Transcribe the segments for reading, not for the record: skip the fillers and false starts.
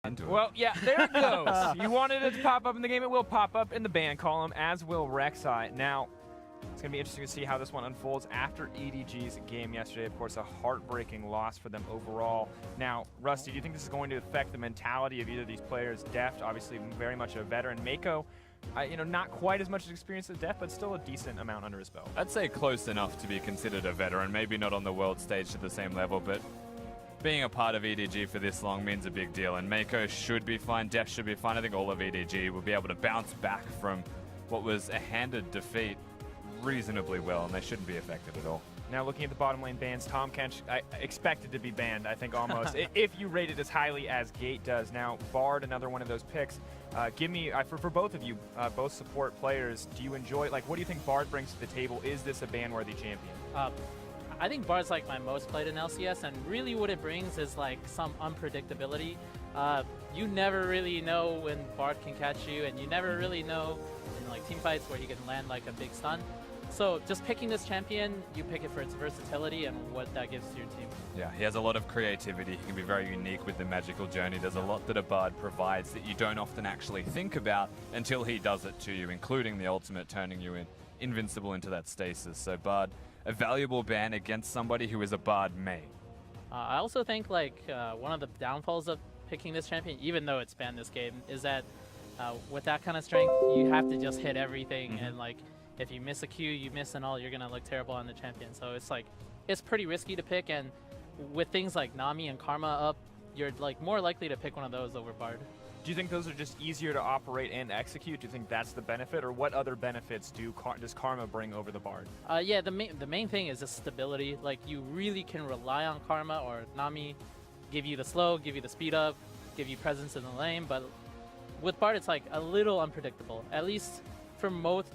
into it. Well, yeah, there it goes. You wanted it to pop up in the game, it will pop up in the ban column, as will Rek'Sai. Now, it's going to be interesting to see how this one unfolds after EDG's game yesterday. Of course, a heartbreaking loss for them overall. Now, Rusty, do you think this is going to affect the mentality of either of these players? Deft, obviously very much a veteran. Mako, not quite as much experience as Deft, but still a decent amount under his belt. I'd say close enough to be considered a veteran. Maybe not on the world stage to the same level, but being a part of EDG for this long means a big deal. And Mako should be fine. Deft should be fine. I think all of EDG will be able to bounce back from what was a handed defeat reasonably well, and they shouldn't be affected at all. Now looking at the bottom lane bans, Tom Kench expected to be banned, I think almost, if you rate it as highly as Gate does. Now, Bard, another one of those picks. Give me, for both of you, both support players, do you enjoy, what do you think Bard brings to the table? Is this a ban-worthy champion? I think Bard's like my most played in LCS, and really what it brings is like some unpredictability. You never really know when Bard can catch you, and you never really know in like team fights where he can land like a big stun. So just picking this champion, you pick it for its versatility and what that gives to your team. Yeah, he has a lot of creativity. He can be very unique with the magical journey. There's a lot that a Bard provides that you don't often actually think about until he does it to you, including the ultimate turning you invincible into that stasis. So Bard, a valuable ban against somebody who is a Bard main. I also think one of the downfalls of picking this champion, even though it's banned this game, is that with that kind of strength, you have to just hit everything, and if you miss a Q, you miss an ult, you're gonna look terrible on the champion. So it's pretty risky to pick, and with things like Nami and Karma up, you're more likely to pick one of those over Bard. Do you think those are just easier to operate and execute? Do you think that's the benefit, or what other benefits does Karma bring over the Bard? Yeah, the main thing is just stability. You really can rely on Karma or Nami, give you the slow, give you the speed up, give you presence in the lane, but with Bard it's a little unpredictable. At least for most,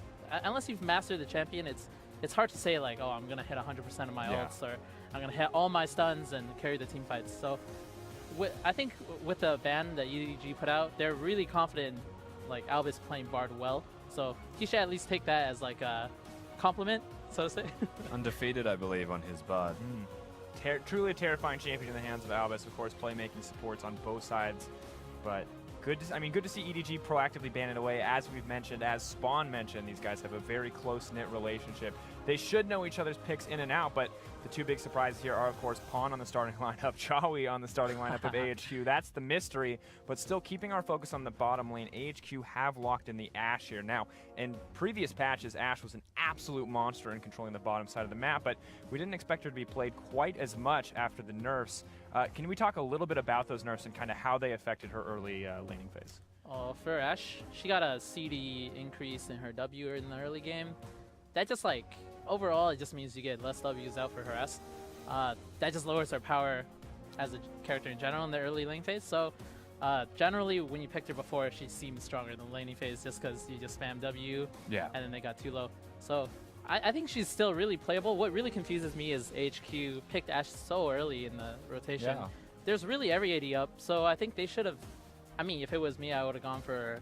unless you've mastered the champion, it's hard to say oh, I'm gonna hit 100% of my ults, or I'm gonna hit all my stuns and carry the team fights. So I think with the ban that EDG put out, they're really confident Albus playing Bard well. So he should at least take that as a compliment, so to say. Undefeated, I believe, on his Bard. Truly a terrifying champion in the hands of Albus. Of course, playmaking supports on both sides, but good to see EDG proactively ban it away. As we've mentioned, as Spawn mentioned, these guys have a very close-knit relationship. They should know each other's picks in and out, but the two big surprises here are, of course, Pawn on the starting lineup, Chawi on the starting lineup of AHQ. That's the mystery, but still keeping our focus on the bottom lane. AHQ have locked in the Ashe here. Now, in previous patches, Ashe was an absolute monster in controlling the bottom side of the map, but we didn't expect her to be played quite as much after the nerfs. Can we talk a little bit about those nerfs and kind of how they affected her early laning phase? For Ashe, she got a CD increase in her W in the early game. That just overall, it just means you get less W's out for harass. That just lowers her power as a character in general in the early lane phase. So generally, when you picked her before, she seemed stronger in the laning phase just because you just spam W, and then they got too low. So I think she's still really playable. What really confuses me is AHQ picked Ashe so early in the rotation. Yeah. There's really every AD up, so I think they should have. I mean, if it was me, I would have gone for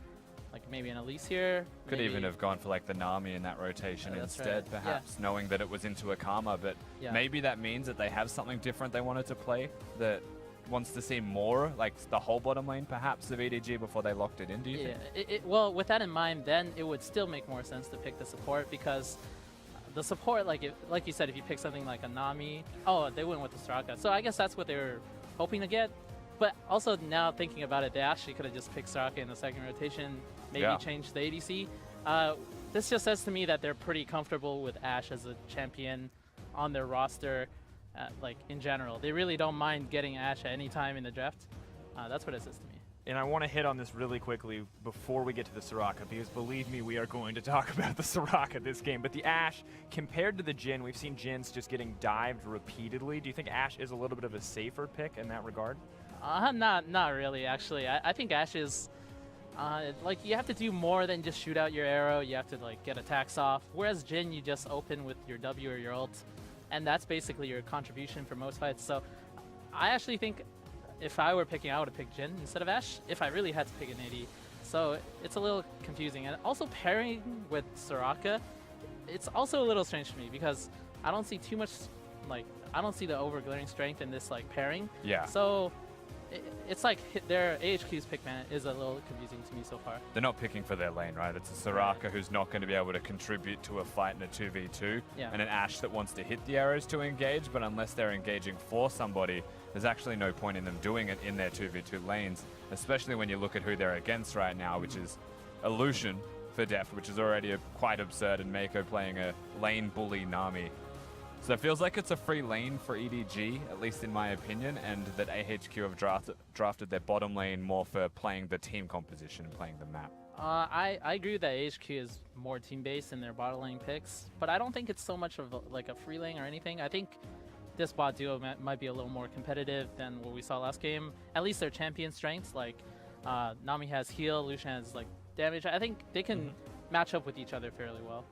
maybe an Elise here. Could even have gone for the Nami in that rotation instead, right. perhaps, knowing that it was into a Karma, but maybe that means that they have something different they wanted to play that wants to see more, the whole bottom lane perhaps of EDG before they locked it in, do you think? Well, with that in mind, then it would still make more sense to pick the support, because the support, like you said, if you pick something like a Nami, they went with the Soraka. So I guess that's what they were hoping to get. But also now thinking about it, they actually could have just picked Soraka in the second rotation, maybe change the ADC. This just says to me that they're pretty comfortable with Ashe as a champion on their roster, in general. They really don't mind getting Ashe at any time in the draft. That's what it says to me. And I want to hit on this really quickly before we get to the Soraka, because believe me, we are going to talk about the Soraka this game. But the Ashe, compared to the Jhin, we've seen Jhin's just getting dived repeatedly. Do you think Ashe is a little bit of a safer pick in that regard? Not really, actually. I think Ashe is, you have to do more than just shoot out your arrow. You have to, get attacks off. Whereas Jhin, you just open with your W or your ult, and that's basically your contribution for most fights. So I actually think if I were picking, I would have picked Jhin instead of Ashe if I really had to pick an AD. So it's a little confusing. And also pairing with Soraka, it's also a little strange to me because I don't see too much, I don't see the over-glaring strength in this, pairing. Yeah. So it's like their AHQ's pick ban is a little confusing to me so far. They're not picking for their lane, right? It's a Soraka who's not going to be able to contribute to a fight in a 2v2, and an Ashe that wants to hit the arrows to engage, but unless they're engaging for somebody, there's actually no point in them doing it in their 2v2 lanes, especially when you look at who they're against right now, which is a Lucian for Deft, which is already quite absurd, and Mako playing a lane bully Nami. So it feels like it's a free lane for EDG, at least in my opinion, and that AHQ have drafted their bottom lane more for playing the team composition and playing the map. I agree that AHQ is more team-based in their bottom lane picks, but I don't think it's so much of like a free lane or anything. I think this bot duo might be a little more competitive than what we saw last game. At least their champion strengths, like Nami has heal, Lucian has like damage. I think they can match up with each other fairly well.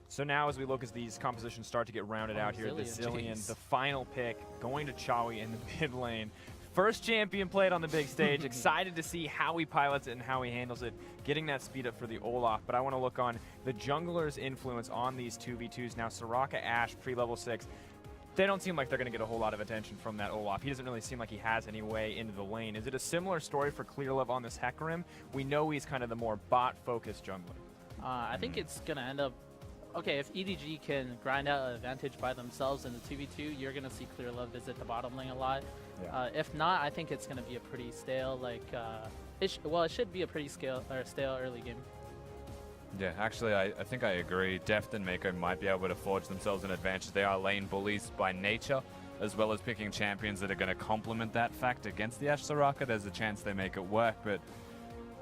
So now as we look as these compositions start to get rounded out here, the Zilean, the final pick, going to Chawi in the mid lane. First champion played on the big stage. Excited to see how he pilots it and how he handles it, getting that speed up for the Olaf. But I want to look on the jungler's influence on these 2v2s. Now Soraka, Ashe, pre-level 6. They don't seem like they're going to get a whole lot of attention from that Olaf. He doesn't really seem like he has any way into the lane. Is it a similar story for Clearlove on this Hecarim? We know he's kind of the more bot-focused jungler. I think it's going to end up... Okay, if EDG can grind out an advantage by themselves in the 2v2, you're going to see Clearlove visit the bottom lane a lot. Yeah. If not, I think it's going to be a pretty stale, like... it should be a pretty stale early game. Yeah, actually, I think I agree. Deft and Mako might be able to forge themselves an advantage. They are lane bullies by nature, as well as picking champions that are going to complement that fact against the Ashe Soraka. There's a chance they make it work, but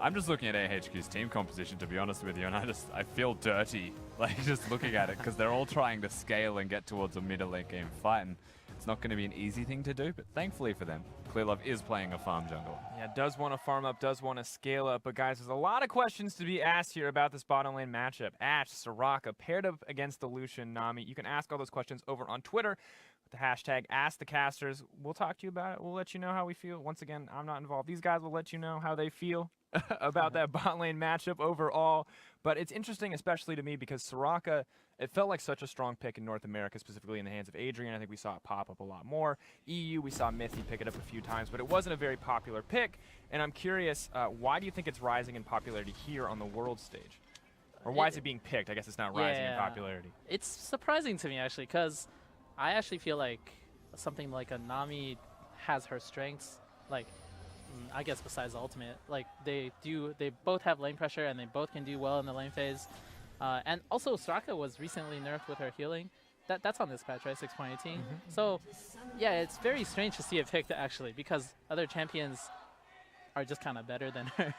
I'm just looking at AHQ's team composition, to be honest with you, and I feel dirty, like, just looking at it, because they're all trying to scale and get towards a mid-late game fight, and it's not going to be an easy thing to do, but thankfully for them, Clearlove is playing a farm jungle. Yeah, does want to farm up, does want to scale up, but guys, there's a lot of questions to be asked here about this bottom lane matchup. Ashe, Soraka, paired up against the Lucian, Nami. You can ask all those questions over on Twitter with the hashtag #AskTheCasters. We'll talk to you about it. We'll let you know how we feel. Once again, I'm not involved. These guys will let you know how they feel about that bot lane matchup overall. But it's interesting, especially to me, because Soraka, it felt like such a strong pick in North America, specifically in the hands of Adrian. I think we saw it pop up a lot more. EU, we saw Mithy pick it up a few times, but it wasn't a very popular pick. And I'm curious, why do you think it's rising in popularity here on the world stage? Or why is it being picked? I guess it's not rising in popularity. It's surprising to me, actually, because I actually feel like something like a Nami has her strengths, like, I guess besides the ultimate, like they both have lane pressure and they both can do well in the lane phase. And also Soraka was recently nerfed with her healing. That's on this patch, right? 6.18. So yeah, it's very strange to see it picked actually, because other champions are just kind of better than her.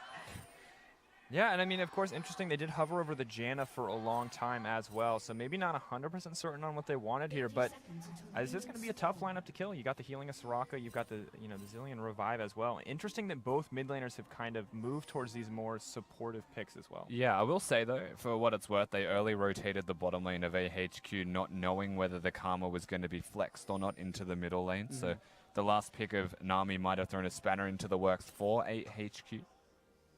Yeah, and I mean, of course, interesting, they did hover over the Janna for a long time as well, so maybe not 100% certain on what they wanted here, but this is going to be a tough lineup to kill. You got the healing of Soraka, you've got the the Zilean revive as well. Interesting that both mid laners have kind of moved towards these more supportive picks as well. Yeah, I will say though, for what it's worth, they early rotated the bottom lane of AHQ, not knowing whether the Karma was going to be flexed or not into the middle lane, so the last pick of Nami might have thrown a spanner into the works for AHQ.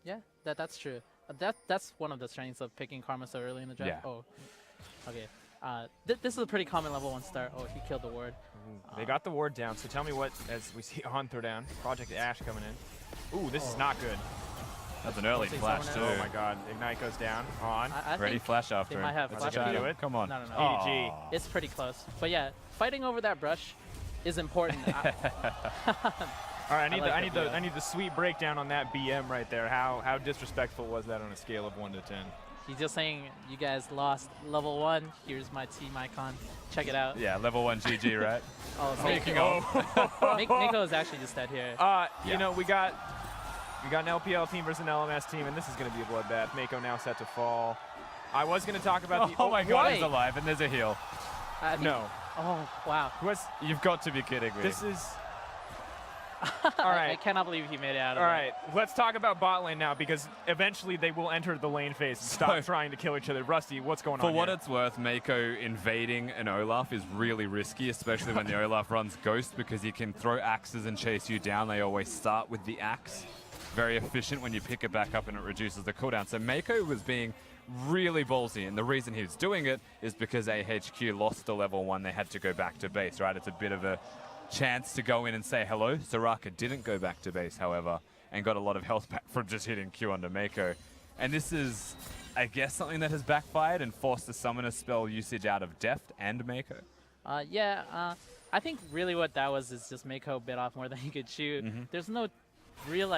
Yeah, that's true. That's one of the strengths of picking Karma so early in the draft. Yeah. Oh, okay. This is a pretty common level 1 start. Oh, he killed the ward. They got the ward down, so tell me what, as we see on throw down, Project Ashe coming in. Ooh, this is not good. That's an early flash too. Oh my god, Ignite goes down. On. Ready flash after they him. might have That's flash do it. Come on. No. EDG. It's pretty close. But yeah, fighting over that brush is important. All right, I need the sweet breakdown on that BM right there. How disrespectful was that on a scale of 1 to 10? He's just saying, you guys lost level 1. Here's my team icon. Check it out. Yeah, level 1 GG, right? Speaking of, Mako is actually just dead here. You know, we got an LPL team versus an LMS team, and this is going to be a bloodbath. Mako now set to fall. I was going to talk about the. Oh my God, he's alive, and there's a heal. No. Oh wow. You've got to be kidding me. This is. All right. I cannot believe he made it out of it. All right, let's talk about bot lane now, because eventually they will enter the lane phase and stop trying to kill each other. Rusty, what's going on For what here? it's worth, Mako invading an Olaf is really risky, especially when the Olaf runs Ghost, because he can throw axes and chase you down. They always start with the axe. Very efficient when you pick it back up and it reduces the cooldown. So Mako was being really ballsy, and the reason he was doing it is because AHQ lost to level 1. They had to go back to base, right? It's a bit of a chance to go in and say hello. Soraka didn't go back to base, however, and got a lot of health back from just hitting Q onto Mako. And this is, I guess, something that has backfired and forced the summoner spell usage out of Deft and Mako. I think really what that was is just Mako bit off more than he could shoot. There's no real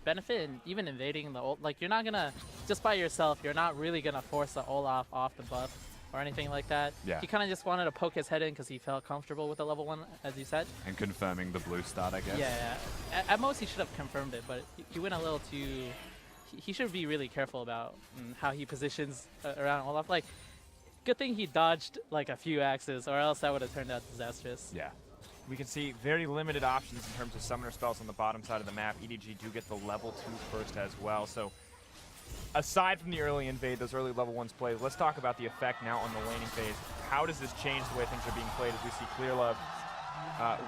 benefit in even invading the ult. Like, you're not gonna, just by yourself, you're not really gonna force the Olaf off the buff or anything like that. Yeah. He kind of just wanted to poke his head in because he felt comfortable with the level 1, as you said. And confirming the blue start, I guess. Yeah. At most, he should have confirmed it, but he went a little too... He should be really careful about how he positions around Olaf. Like, good thing he dodged like a few axes, or else that would have turned out disastrous. Yeah. We can see very limited options in terms of summoner spells on the bottom side of the map. EDG do get the level 2 first as well. So aside from the early invade, those early level 1s plays, let's talk about the effect now on the laning phase. How does this change the way things are being played as we see Clearlove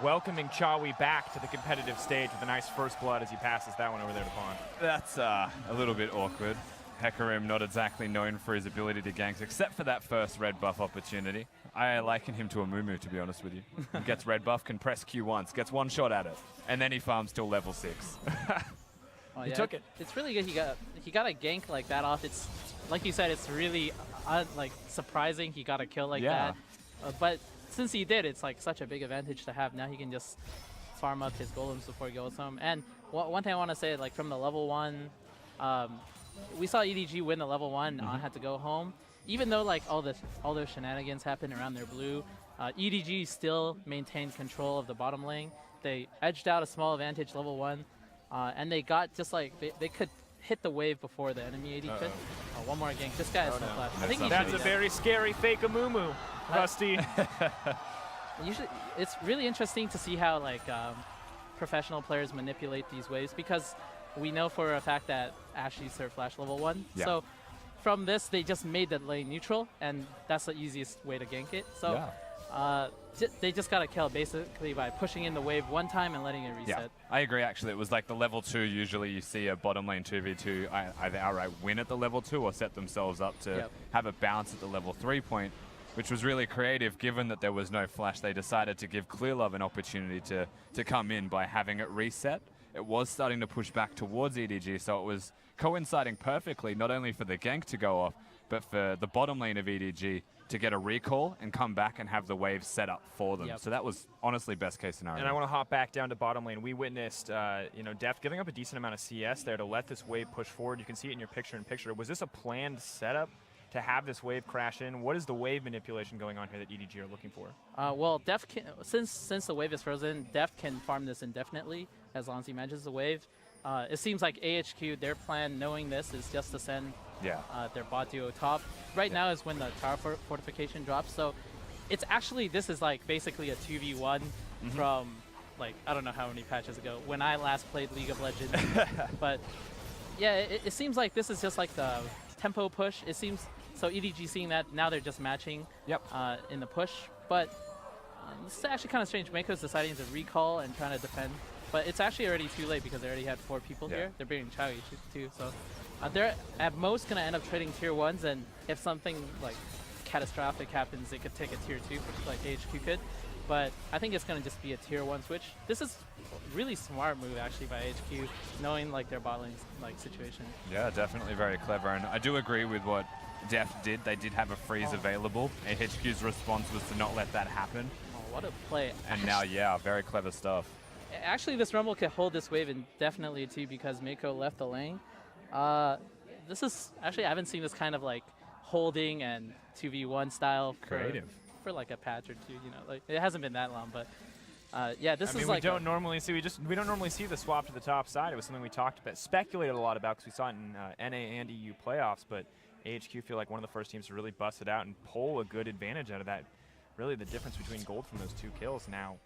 welcoming Chawi back to the competitive stage with a nice first blood as he passes that one over there to Pond? That's a little bit awkward. Hecarim not exactly known for his ability to gank, except for that first red buff opportunity. I liken him to a Mumu, to be honest with you. He gets red buff, can press Q once, gets one shot at it, and then he farms till level 6. Oh, He took it. It's really good. He got a gank like that off. It's like you said. It's really surprising he got a kill like that. But since he did, it's like such a big advantage to have. Now he can just farm up his golems before he goes home. And one thing I want to say, like from the level 1, we saw EDG win the level 1. Had to go home. Even though like all those shenanigans happened around their blue, EDG still maintained control of the bottom lane. They edged out a small advantage level 1. And they got just like they could hit the wave before the enemy AD could. Oh, one more gank. This guy has no flash. I think That's a very scary fake Amumu, Rusty. It's really interesting to see how like professional players manipulate these waves, because we know for a fact that Ashe used her flash level 1. Yeah. So from this, they just made the lane neutral, and that's the easiest way to gank it. So. They just got a kill basically by pushing in the wave one time and letting it reset. Yeah, I agree actually. It was like the level 2, usually you see a bottom lane 2v2 either outright win at the level 2 or set themselves up to have a bounce at the level 3 point, which was really creative given that there was no flash. They decided to give Clearlove an opportunity to come in by having it reset. It was starting to push back towards EDG, so it was coinciding perfectly, not only for the gank to go off, but for the bottom lane of EDG to get a recall and come back and have the wave set up for them. So that was honestly best case scenario. And I want to hop back down to bottom lane. We witnessed, Deft giving up a decent amount of CS there to let this wave push forward. You can see it in your picture-in-picture. Was this a planned setup to have this wave crash in? What is the wave manipulation going on here that EDG are looking for? Well, Deft can, since the wave is frozen, Deft can farm this indefinitely as long as he manages the wave. It seems like AHQ, their plan, knowing this, is just to send their bot duo top. Right now is when the tower fortification drops. So it's actually, this is like basically a 2v1 from like, I don't know how many patches ago, when I last played League of Legends. But yeah, it seems like this is just like the tempo push. It seems, so EDG seeing that, now they're just matching in the push. But this is actually kind of strange. Mako's deciding to recall and trying to defend. But it's actually already too late because they already had 4 people here. They're bringing Chawi too, so they're at most going to end up trading tier 1s, and if something like catastrophic happens, they could take a tier 2, like AHQ could. But I think it's going to just be a tier 1 switch. This is a really smart move actually by AHQ, knowing like their bot lane like situation. Yeah, definitely very clever, and I do agree with what Deft did. They did have a freeze available. AHQ's response was to not let that happen. Oh, what a play. And now, very clever stuff. Actually, this Rumble could hold this wave indefinitely too because Mako left the lane. This is actually, I haven't seen this kind of like holding and 2v1 style for like a patch or two. Like it hasn't been that long, but yeah, this is like we don't normally see the swap to the top side. It was something we talked about, speculated a lot about because we saw it in NA and EU playoffs. But AHQ feel like one of the first teams to really bust it out and pull a good advantage out of that. Really, the difference between gold from those 2 kills now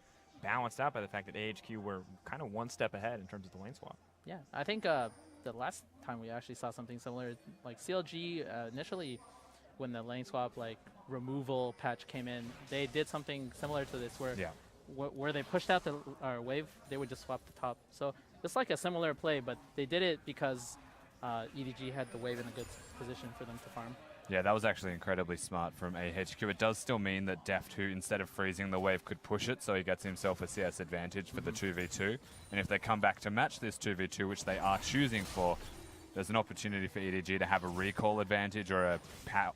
balanced out by the fact that AHQ were kind of one step ahead in terms of the lane swap. Yeah, I think the last time we actually saw something similar, like CLG initially, when the lane swap like removal patch came in, they did something similar to this where they pushed out the wave, they would just swap the top. So it's like a similar play, but they did it because EDG had the wave in a good position for them to farm. Yeah, that was actually incredibly smart from AHQ. It does still mean that Deft, who instead of freezing the wave, could push it, so he gets himself a CS advantage for the 2v2. And if they come back to match this 2v2, which they are choosing for, there's an opportunity for EDG to have a recall advantage or a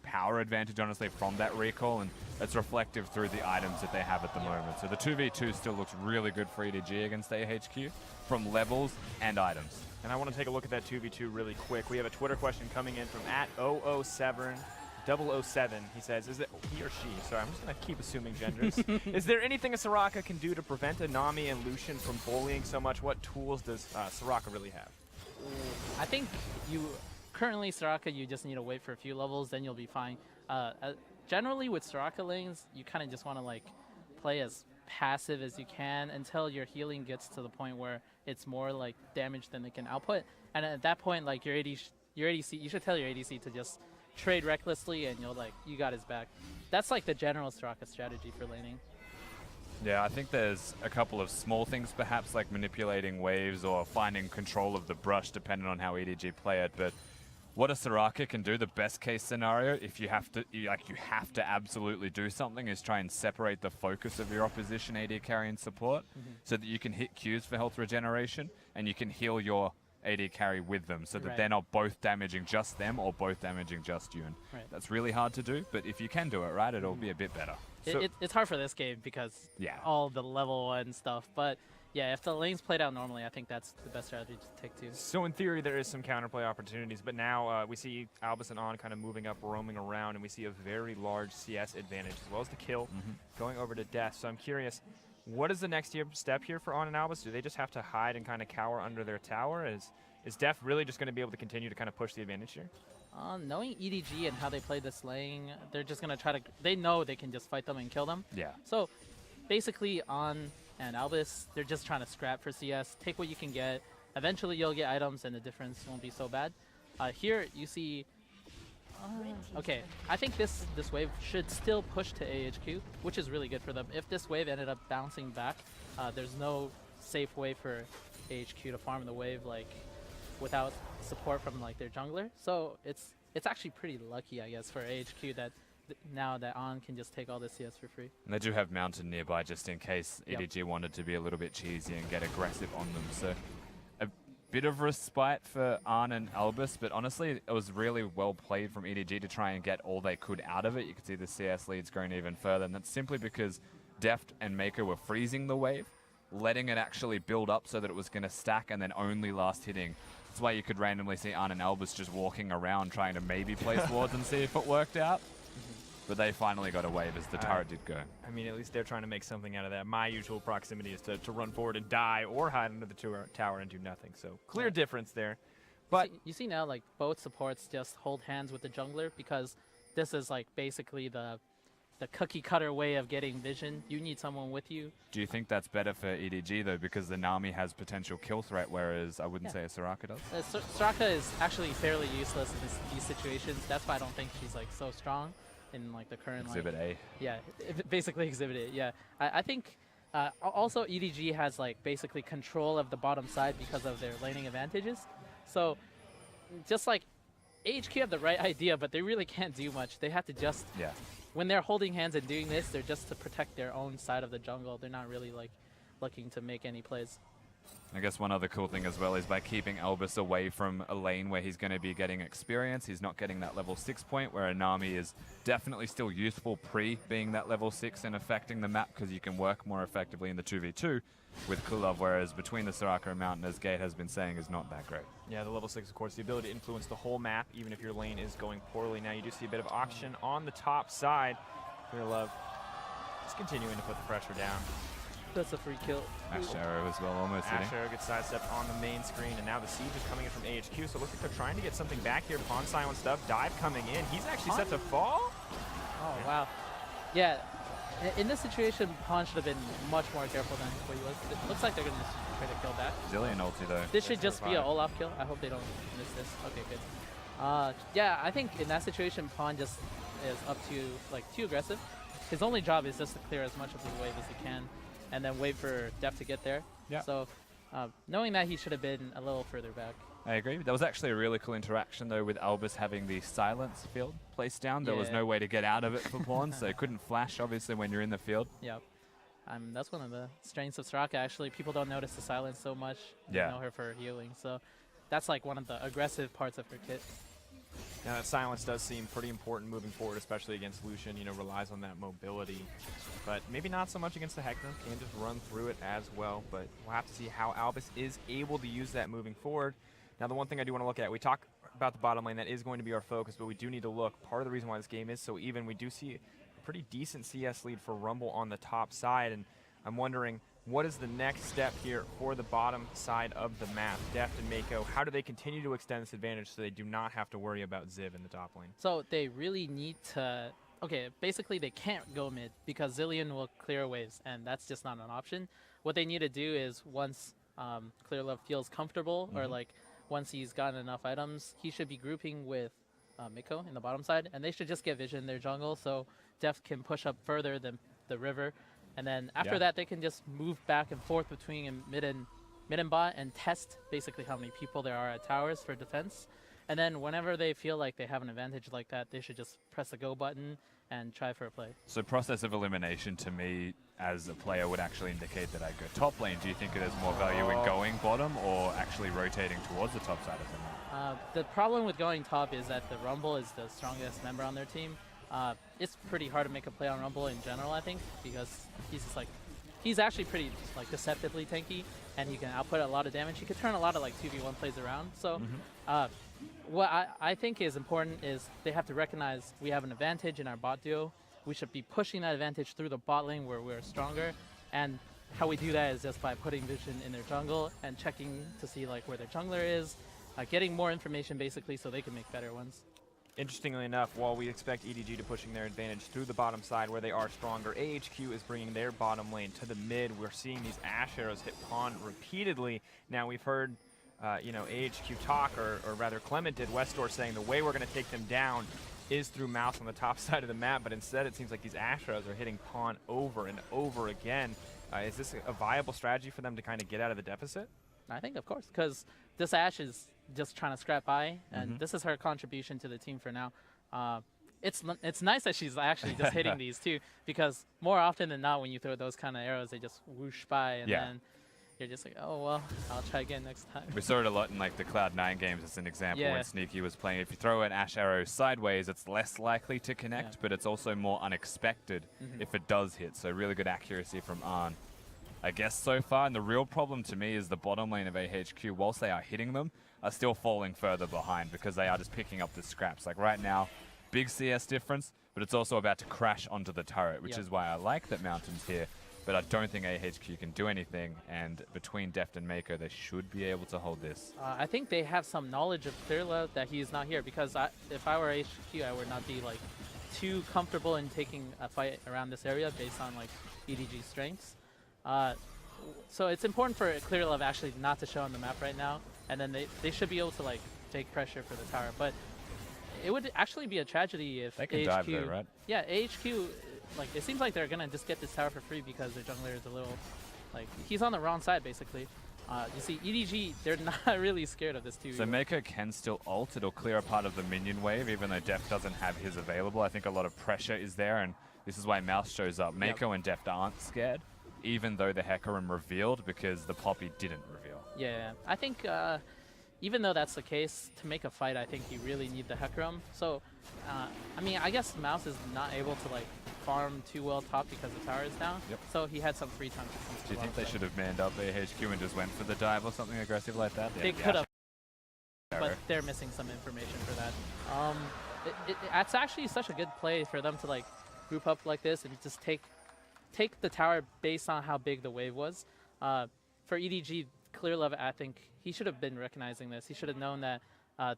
power advantage, honestly, from that recall, and it's reflective through the items that they have at the moment. So the 2v2 still looks really good for EDG against AHQ from levels and items. And I want to take a look at that 2v2 really quick. We have a Twitter question coming in from @007. 007, he says, is it he or she? Sorry, I'm just going to keep assuming genders. Is there anything a Soraka can do to prevent a Nami and Lucian from bullying so much? What tools does Soraka really have? I think currently Soraka, you just need to wait for a few levels, then you'll be fine. Generally with Soraka lanes, you kind of just want to like play as passive as you can until your healing gets to the point where it's more like damage than it can output. And at that point, like your ADC, you should tell your ADC to just trade recklessly, and you got his back. That's like the general Soraka strategy for laning. Yeah, I think there's a couple of small things, perhaps like manipulating waves or finding control of the brush, depending on how EDG play it. But what a Soraka can do, the best case scenario, if you have to absolutely do something, is try and separate the focus of your opposition AD carry and support, so that you can hit Qs for health regeneration and you can heal your AD carry with them, so that they're not both damaging just them or both damaging just you. And that's really hard to do, but if you can do it right, it'll be a bit better. It's hard for this game because all the level 1 stuff, but yeah, if the lanes played out normally, I think that's the best strategy to take too. So in theory, there is some counterplay opportunities, but now we see Albus and On kind of moving up, roaming around, and we see a very large CS advantage, as well as the kill, going over to Death. So I'm curious, what is the next step here for On and Albus? Do they just have to hide and kind of cower under their tower? Is Def really just going to be able to continue to kind of push the advantage here? Knowing EDG and how they play this lane, they're just going to try to... They know they can just fight them and kill them. Yeah. So basically, On and Albus, they're just trying to scrap for CS, take what you can get. Eventually, you'll get items and the difference won't be so bad. Here, you see... okay, I think this wave should still push to AHQ, which is really good for them. If this wave ended up bouncing back, there's no safe way for AHQ to farm the wave without support from their jungler. So it's actually pretty lucky, I guess, for AHQ that now that On can just take all the CS for free. And they do have Mountain nearby just in case EDG wanted to be a little bit cheesy and get aggressive on them. So a bit of respite for Arn and Albus, but honestly, it was really well played from EDG to try and get all they could out of it. You could see the CS leads going even further, and that's simply because Deft and Mako were freezing the wave, letting it actually build up so that it was going to stack and then only last hitting. That's why you could randomly see Arn and Albus just walking around trying to maybe place wards and see if it worked out. But they finally got a wave as the turret did go. I mean, at least they're trying to make something out of that. My usual proximity is to run forward and die or hide under the tower and do nothing. So clear difference there. But you see now, both supports just hold hands with the jungler because this is basically the cookie cutter way of getting vision. You need someone with you. Do you think that's better for EDG though, because the Nami has potential kill threat, whereas I wouldn't say a Soraka does? Soraka is actually fairly useless in these situations. That's why I don't think she's so strong in the current Exhibit A. Yeah, basically Exhibit A. Yeah, I think also EDG has basically control of the bottom side because of their laning advantages. So just AHQ have the right idea, but they really can't do much. They have to just when they're holding hands and doing this, they're just to protect their own side of the jungle. They're not really looking to make any plays. I guess one other cool thing as well is by keeping Albus away from a lane where he's going to be getting experience, he's not getting that level 6 point, where Nami is definitely still useful pre-being that level 6 and affecting the map because you can work more effectively in the 2v2 with Kulov, whereas between the Soraka and Mountain, as Gate has been saying, is not that great. Yeah, the level 6, of course, the ability to influence the whole map, even if your lane is going poorly. Now you do see a bit of auction on the top side. Clear Love just continuing to put the pressure down. That's a free kill. Ash Arrow as well, almost hitting. Ash Arrow gets sidestepped on the main screen, and now the siege is coming in from AHQ, so it looks like they're trying to get something back here. Pawn silent stuff, dive coming in. He's actually set to fall. Oh, wow. Yeah, in this situation, Pawn should have been much more careful than what he was. It looks like they're going to try to kill that. Zillion ulti though. This should just be an Olaf kill. I hope they don't miss this. Okay, good. Yeah, I think in that situation, Pawn just is up to too aggressive. His only job is just to clear as much of the wave as he can, and then wait for Def to get there. Yeah. So knowing that, he should have been a little further back. I agree. There was actually a really cool interaction, though, with Albus having the silence field placed down. There was no way to get out of it for pawns, so it couldn't flash, obviously, when you're in the field. Yep. That's one of the strengths of Soraka, actually. People don't notice the silence so much. They know her for healing, so that's like one of the aggressive parts of her kit. Now that silence does seem pretty important moving forward, especially against Lucian, you know, relies on that mobility. But maybe not so much against the Hecarim, can just run through it as well. But we'll have to see how Albus is able to use that moving forward. Now the one thing I do want to look at, we talk about the bottom lane, that is going to be our focus, but we do need to look. Part of the reason why this game is so even, we do see a pretty decent CS lead for Rumble on the top side, and I'm wondering, what is the next step here for the bottom side of the map? Deft and Mako, how do they continue to extend this advantage so they do not have to worry about Ziv in the top lane? So they really need to... Okay, basically they can't go mid because Zillion will clear waves, and that's just not an option. What they need to do is once Clearlove feels comfortable, or like once he's gotten enough items, he should be grouping with Miko in the bottom side, and they should just get vision in their jungle so Deft can push up further than the river. And then after that, they can just move back and forth between mid and bot and test basically how many people there are at towers for defense. And then whenever they feel like they have an advantage like that, they should just press the go button and try for a play. So process of elimination to me as a player would actually indicate that I go top lane. Do you think there's more value in going bottom or actually rotating towards the top side of the map? The problem with going top is that the Rumble is the strongest member on their team. It's pretty hard to make a play on Rumble in general, I think, because he's just like, he's actually pretty like deceptively tanky, and he can output a lot of damage. He could turn a lot of like 2v1 plays around. So what I think is important is they have to recognize we have an advantage in our bot duo. We should be pushing that advantage through the bot lane where we're stronger, and how we do that is just by putting vision in their jungle and checking to see like where their jungler is, getting more information basically so they can make better ones. Interestingly enough, while we expect EDG to pushing their advantage through the bottom side where they are stronger, AHQ is bringing their bottom lane to the mid. We're seeing these Ash arrows hit Pawn repeatedly. Now we've heard, you know, AHQ talk, or rather Clement did, Westor saying the way we're going to take them down is through Mouse on the top side of the map, but instead it seems like these Ash arrows are hitting Pawn over and over again. Is this a viable strategy for them to kind of get out of the deficit? I think, of course, because this Ash is just trying to scrap by, and this is her contribution to the team for now. It's nice that she's actually just hitting these too, because more often than not when you throw those kind of arrows, they just whoosh by, and then you're just like, oh well, I'll try again next time. We saw it a lot in like the Cloud9 games as an example when Sneaky was playing. If you throw an Ash arrow sideways, it's less likely to connect, but it's also more unexpected if it does hit. So really good accuracy from Arn, I guess, so far. And the real problem to me is the bottom lane of AHQ, whilst they are hitting them, are still falling further behind because they are just picking up the scraps. Like right now, big CS difference, but it's also about to crash onto the turret, which is why I like that Mountain's here. But I don't think AHQ can do anything, and between Deft and Mako, they should be able to hold this. I think they have some knowledge of Clearlove that he is not here, because if I were AHQ, I would not be like too comfortable in taking a fight around this area based on like EDG strengths. So it's important for Clearlove actually not to show on the map right now, and then they should be able to like take pressure for the tower. But it would actually be a tragedy if they can AHQ, dive there, right? Yeah, AHQ, like it seems like they're gonna just get this tower for free because their jungler is a little, like he's on the wrong side basically. You see, EDG, they're not really scared of this 2v1. So Mako can still ult. It'll clear a part of the minion wave, even though Deft doesn't have his available. I think a lot of pressure is there, and this is why Mouse shows up. Mako and Deft aren't scared, even though the Hecarim revealed, because the Poppy didn't reveal. Yeah, I think even though that's the case, to make a fight, I think you really need the Hecarim. So, I mean, I guess Mouse is not able to like farm too well top because the tower is down. So he had some free time. Do you think they should have manned up AHQ and just went for the dive or something aggressive like that? They could have, but they're missing some information for that. It's actually such a good play for them to like group up like this and just take the tower based on how big the wave was. For EDG, Clearlove, I think he should have been recognizing this. He should have known that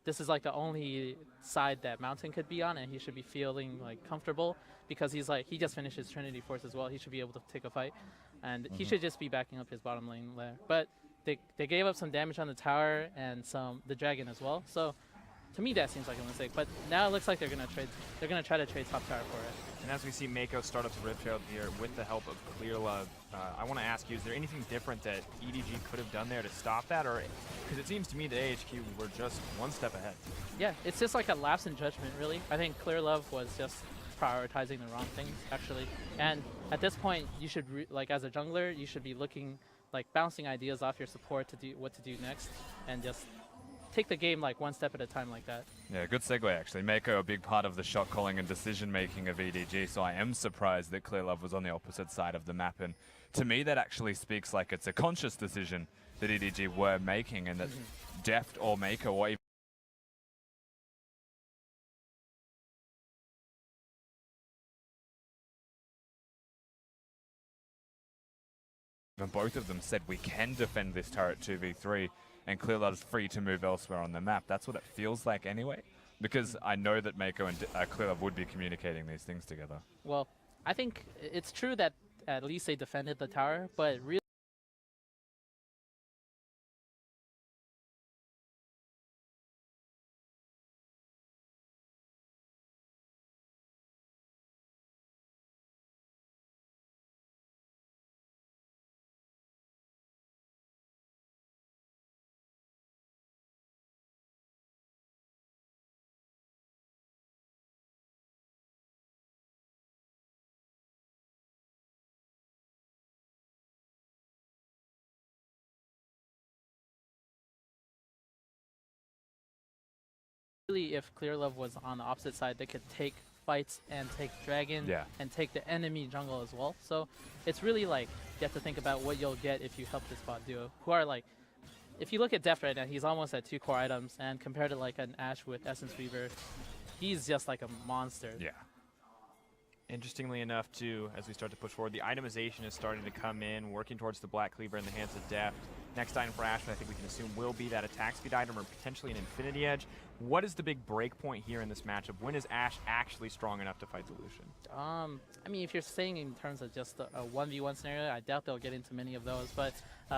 this is like the only side that Mountain could be on, and he should be feeling like comfortable because he's like, he just finished his Trinity Force as well. He should be able to take a fight, and he should just be backing up his bottom lane there. But they gave up some damage on the tower and the dragon as well. So to me that seems like a mistake. But now it looks like they're gonna trade. They're gonna try to trade top tower for it. And as we see Mako start up the Rift Herald here with the help of Clear Love, I want to ask you, is there anything different that EDG could have done there to stop that? Or because it seems to me that AHQ were just one step ahead. Yeah, it's just like a lapse in judgment, really. I think Clear Love was just prioritizing the wrong things, actually. And at this point, you should, like as a jungler, you should be looking, like bouncing ideas off your support to do what to do next, and just take the game like one step at a time like that. Yeah, good segue actually. Mako a big part of the shot calling and decision making of EDG, so I am surprised that Clear Love was on the opposite side of the map, and to me that actually speaks like it's a conscious decision that EDG were making, and that Deft or Mako or even both of them said we can defend this turret 2v3, and Clear Love's free to move elsewhere on the map. That's what it feels like anyway, because I know that Mako and Clear Love would be communicating these things together. Well, I think it's true that at least they defended the tower, but really if Clear Love was on the opposite side, they could take fights and take Dragon and take the enemy jungle as well. So it's really like you have to think about what you'll get if you help this bot duo, who are like, if you look at Deft right now, he's almost at 2 core items, and compared to like an Ashe with Essence Weaver, he's just like a monster. Yeah. Interestingly enough, too, as we start to push forward, the itemization is starting to come in, working towards the Black Cleaver in the hands of Deft. Next item for Ashe, I think we can assume, will be that attack speed item or potentially an Infinity Edge. What is the big break point here in this matchup? When is Ashe actually strong enough to fight Dilution? I mean, if you're saying in terms of just a 1v1 scenario, I doubt they'll get into many of those, but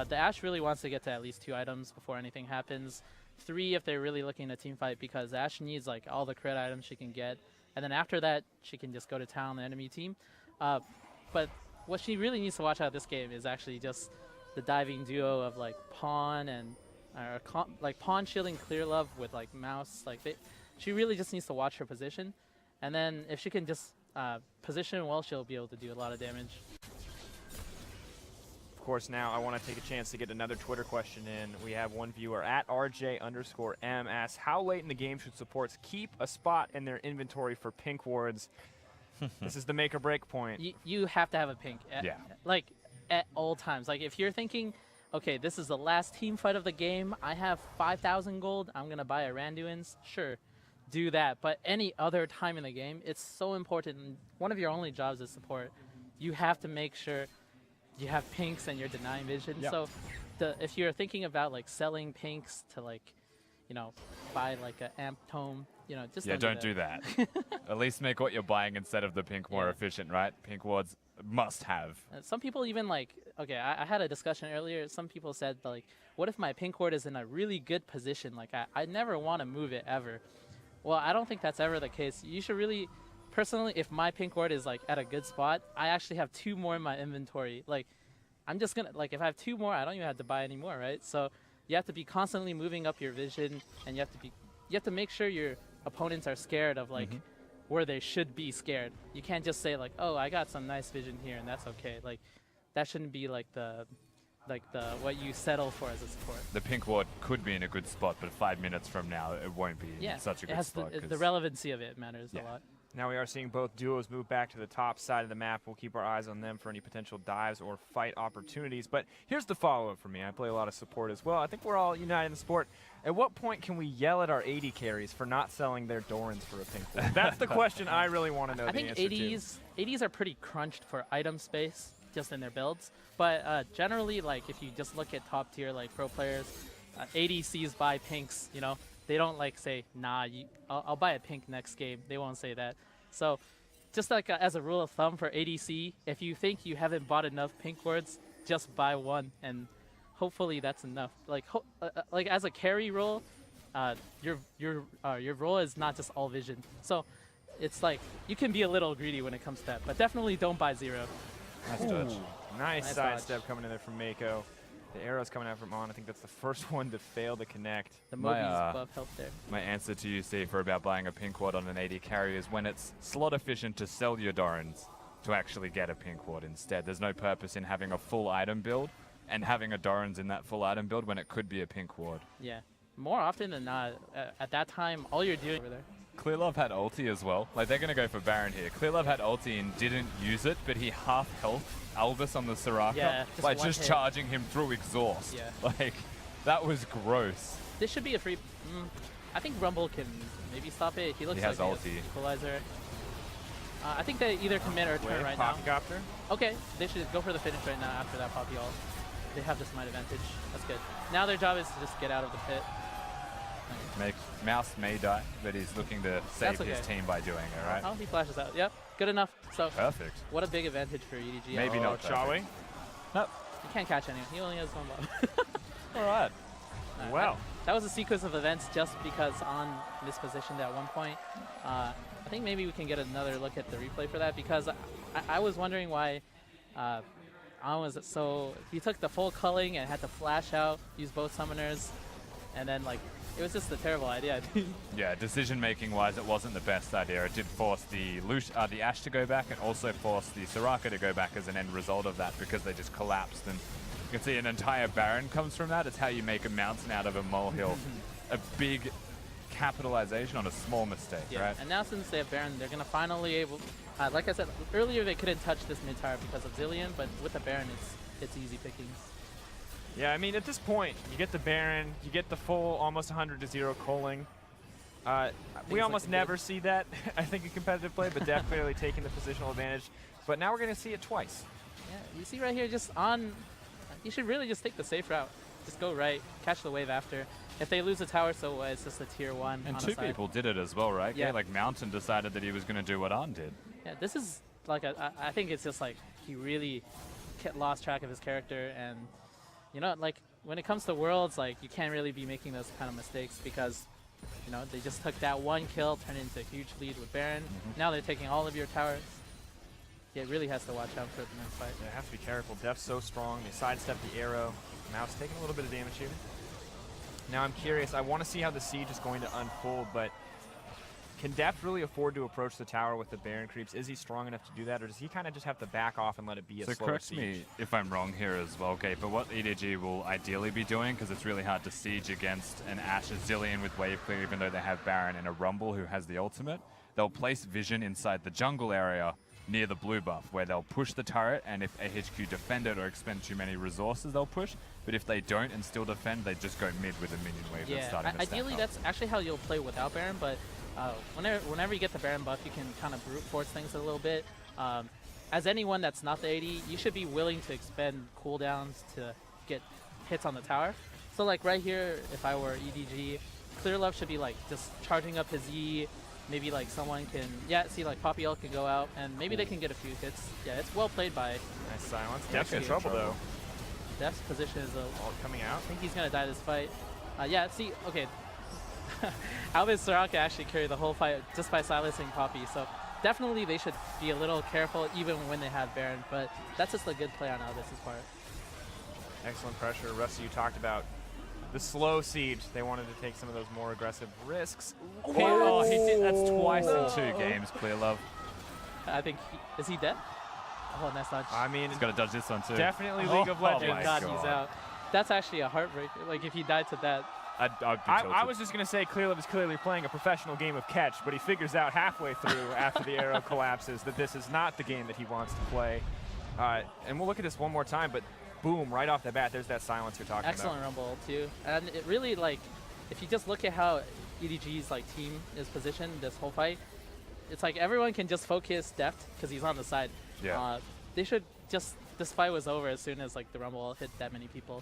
the Ashe really wants to get to at least 2 items before anything happens. 3 if they're really looking to team fight, because Ashe needs like all the crit items she can get. And then after that, she can just go to town, the enemy team. But what she really needs to watch out of this game is actually just the diving duo of like Pawn and like Pawn shielding Clear Love with like Mouse. Like she really just needs to watch her position, and then if she can just position well, she'll be able to do a lot of damage. Of course, now I want to take a chance to get another Twitter question in. We have one viewer at RJ_M asks, how late in the game should supports keep a spot in their inventory for pink wards? This is the make or break point. You have to have a pink. Like at all times. Like if you're thinking, okay, this is the last team fight of the game, I have 5,000 gold, I'm going to buy a Randuin's, sure, do that. But any other time in the game, it's so important. One of your only jobs as support, you have to make sure you have pinks and you're denying vision. Yep. So if you're thinking about like selling pinks to like, you know, buy like an amp tome, you know, just don't do that. At least make what you're buying instead of the pink more efficient, right? Pink wards must have. Some people even like, okay, I had a discussion earlier. Some people said like, what if my pink ward is in a really good position? Like I never want to move it ever. Well, I don't think that's ever the case. You should really, personally, if my pink ward is like at a good spot, I actually have 2 more in my inventory. Like I'm just gonna, like if I have 2 more, I don't even have to buy any more, right? So you have to be constantly moving up your vision, and you have to make sure your opponents are scared of like where they should be scared. You can't just say like, oh, I got some nice vision here and that's okay. Like that shouldn't be like the what you settle for as a support. The pink ward could be in a good spot, but 5 minutes from now it won't be in such a good spot. The relevancy of it matters a lot. Now we are seeing both duos move back to the top side of the map. We'll keep our eyes on them for any potential dives or fight opportunities. But here's the follow-up for me. I play a lot of support as well. I think we're all united in sport. At what point can we yell at our AD carries for not selling their Dorans for a pink ward? That's the question I really want to know the answer to. I think ADs are pretty crunched for item space just in their builds. But generally, like if you just look at top tier like pro players, ADCs buy pinks, you know. They don't like say, nah, I'll buy a pink next game. They won't say that. So just like as a rule of thumb for ADC, if you think you haven't bought enough pink wards, just buy one, and hopefully that's enough. Like, like as a carry role, your role is not just all vision. So it's like you can be a little greedy when it comes to that, but definitely don't buy zero. Nice dodge. Nice Nice sidestep dodge. coming in there from Mako. The arrow's coming out from On. I think that's the first one to fail to connect. The My, Moby's buff helped there. My answer to you, Steve, for about buying a pink ward on an AD carry is when it's slot efficient to sell your Dorans to actually get a pink ward instead. There's no purpose in having a full item build and having a Dorans in that full item build when it could be a pink ward. Yeah. More often than not, at that time, all you're doing over there. Clearlove had ulti as well. Like, they're going to go for Baron here. Clearlove had ulti and didn't use it, but he half health Albus on the Soraka Yeah, by one just hit. charging him through exhaust. Yeah. Like, that was gross. This should be a free. I think Rumble can maybe stop it. He looks He has like ulti. he has equalizer. I think they either commit or turn right now. Poppycopter. Okay, they should go for the finish right now after that Poppy ult. They have the smite advantage. That's good. Now their job is to just get out of the pit. Mouse may die, but he's looking to save That's his okay. team by doing it, right? Oh, he flashes out. Yep, good enough. So, Perfect. what a big advantage for EDG. Maybe not Shall we? Nope. You can't catch anyone. He only has one buff. All right. Well. That was a sequence of events just because on mispositioned at one point. I think maybe we can get another look at the replay for that because I was wondering why On was so... He took the full culling and had to flash out, use both summoners, and then like... It was just a terrible idea, I think. Yeah, decision-making wise, it wasn't the best idea. It did force the Ashe to go back and also force the Soraka to go back as an end result of that because they just collapsed. And you can see an entire Baron comes from that. It's how you make a mountain out of a molehill. A big capitalization on a small mistake, Yeah, right? and now since they have Baron, they're going to finally able... like I said, earlier they couldn't touch this mid-tower because of Zillion, but with the Baron, it's easy pickings. Yeah, I mean, at this point, you get the Baron, you get the full almost 100 to 0 culling. We almost never see that, I think, in competitive play, but Def clearly taking the positional advantage. But now we're going to see it twice. Yeah, you see right here, just on... You should really just take the safe route. Just go right, catch the wave after. If they lose the tower, so it's just a tier 1 And on two a side. people did it as well, right? Yeah. Like Mountain decided that he was going to do what On did. Yeah, this is like I think it's just like he really lost track of his character, and you know, like when it comes to Worlds, like you can't really be making those kind of mistakes because you know they just took that one kill, turned into a huge lead with Baron. Now they're taking all of your towers. Yeah, it really has to watch out for the next fight. Yeah, have to be careful. Def's so strong. They sidestep the arrow. Mouse taking a little bit of damage here. Now I'm curious. I want to see how the siege is going to unfold, but can Def really afford to approach the tower with the Baron creeps? Is he strong enough to do that, or does he kind of just have to back off and let it be a So slower correct siege? me if I'm wrong here as well, okay, but what EDG will ideally be doing, because it's really hard to siege against an Ashe Zillion with wave clear, even though they have Baron and a Rumble who has the ultimate, they'll place Vision inside the jungle area near the blue buff, where they'll push the turret, and if AHQ defend it or expend too many resources, they'll push. But if they don't and still defend, they just go mid with a minion wave that's Yeah, starting to stack ideally up. that's actually how you'll play without Baron, but whenever you get the Baron buff, you can kind of brute force things a little bit. As anyone that's not the AD, you should be willing to expend cooldowns to get hits on the tower. So like right here, if I were EDG, Clearlove should be like just charging up his E. Maybe like someone can, see like Poppy ult can go out, and maybe they can get a few hits. Yeah, it's well played by Nice silence. Yeah, Def's in he's in trouble, trouble. though. Def's position is a... Ult coming out. I think he's gonna die this fight. Yeah, see, okay. Albus Soraka actually carried the whole fight just by silencing Poppy, so definitely they should be a little careful even when they have Baron, but that's just a good play on Albus's part. Excellent pressure. Rusty, you talked about the slow siege. They wanted to take some of those more aggressive risks. Okay, oh, he did, that's twice in 2 games, Clearlove. I think is he dead? Oh, nice dodge. I mean, He's got to dodge this one too. definitely League of Legends. Oh my God, he's out. That's actually a heartbreaker. Like if he died to that. I'd be I tilted. was just going to say Clearlove is clearly playing a professional game of catch, but he figures out halfway through after the arrow collapses that this is not the game that he wants to play. And we'll look at this one more time, but boom, right off the bat, there's that silence you're talking Excellent about. Rumble too. And it really like, if you just look at how EDG's like team is positioned this whole fight, it's like everyone can just focus Deft because he's on the side. Yeah. They should just, this fight was over as soon as like the Rumble hit that many people.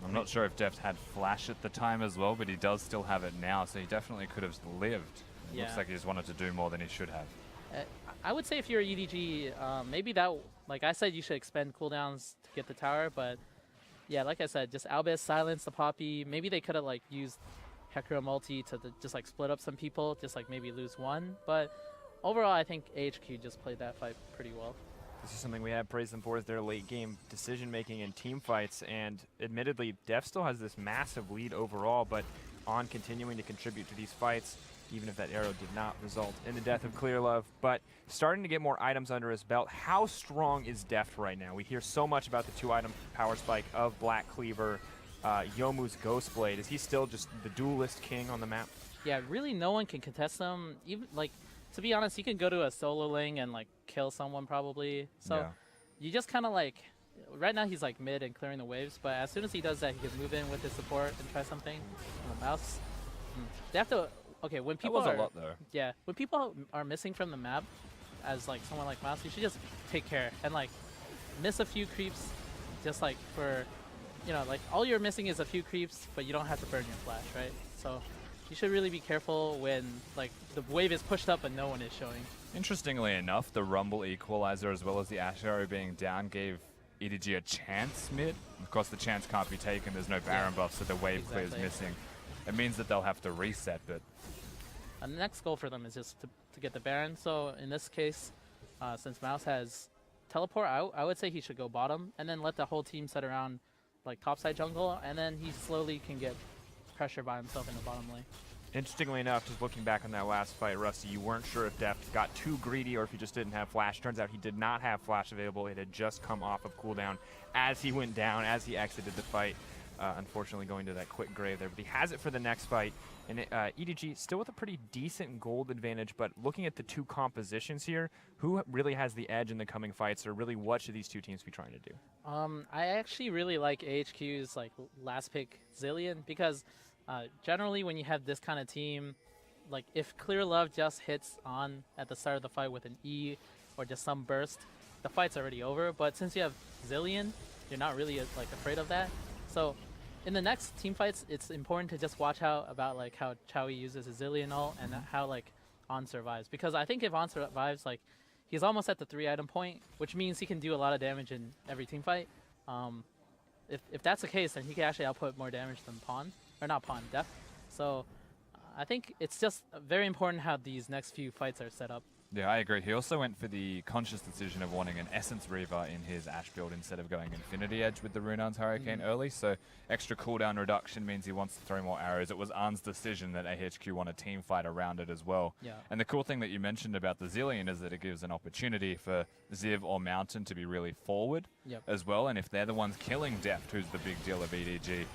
I'm not sure if Deft had flash at the time as well, but he does still have it now, so he definitely could have lived. Yeah. Looks like he just wanted to do more than he should have. I would say if you're EDG, maybe that, like I said, you should expend cooldowns to get the tower, but Yeah, like I said, just Albus silence the Poppy. Maybe they could have like used Hecarim multi to just like split up some people, just like maybe lose one. But overall, I think AHQ just played that fight pretty well. This is something we have praised them for, is their late game decision making in team fights. And admittedly, Def still has this massive lead overall, but on continuing to contribute to these fights, even if that arrow did not result in the death of Clearlove. But starting to get more items under his belt. How strong is Deft right now? We hear so much about the 2-item power spike of Black Cleaver, Yomu's Ghostblade. Is he still just the duelist king on the map? Yeah, really no one can contest him. Even like, to be honest, he can go to a solo lane and like kill someone probably. So Yeah. you just kind of like, right now he's like mid and clearing the waves, but as soon as he does that, he can move in with his support and try something on the mouse. They have to, okay, when people That was are, a lot though. yeah, when people are missing from the map, as like someone like Mouse, you should just take care and like miss a few creeps, just like for, you know, like all you're missing is a few creeps, but you don't have to burn your flash, right? So you should really be careful when like the wave is pushed up and no one is showing. Interestingly enough, the Rumble equalizer as well as the Ash arrow being down gave EDG a chance mid. Of course, the chance can't be taken. There's no Baron buff, so the wave clear is missing. It means that they'll have to reset, but And the next goal for them is just to get the Baron. So in this case, since Mouse has teleport out, I would say he should go bottom and then let the whole team set around like topside jungle, and then he slowly can get pressure by himself in the bottom lane. Interestingly enough, just looking back on that last fight, Rusty, you weren't sure if Deft got too greedy or if he just didn't have flash. Turns out he did not have flash available. It had just come off of cooldown as he went down, as he exited the fight. Unfortunately going to that quick grave there, but he has it for the next fight. And EDG still with a pretty decent gold advantage, but looking at the two compositions here, who really has the edge in the coming fights, or really what should these two teams be trying to do? I actually really like AHQ's like last pick Zillion, because generally when you have this kind of team, like if Clearlove just hits on at the start of the fight with an E or just some burst, the fight's already over. But since you have Zillion, you're not really like afraid of that. So in the next team fights, it's important to just watch out about like how Chowie uses his Zillion ult and how like On survives. Because I think if On survives, like he's almost at the 3-item point, which means he can do a lot of damage in every team fight. If that's the case, then he can actually output more damage than Pawn, or not Pawn, Def. So I think it's just very important how these next few fights are set up. yeah, I agree. He also went for the conscious decision of wanting an Essence Reaver in his Ash build instead of going Infinity Edge with the Runaan's Hurricane early, so extra cooldown reduction means he wants to throw more arrows. It was Arn's decision that AHQ won a team fight around it as well. Yeah. And the cool thing that you mentioned about the Zillion is that it gives an opportunity for Ziv or Mountain to be really forward as well, and if they're the ones killing Deft, who's the big deal of EDG,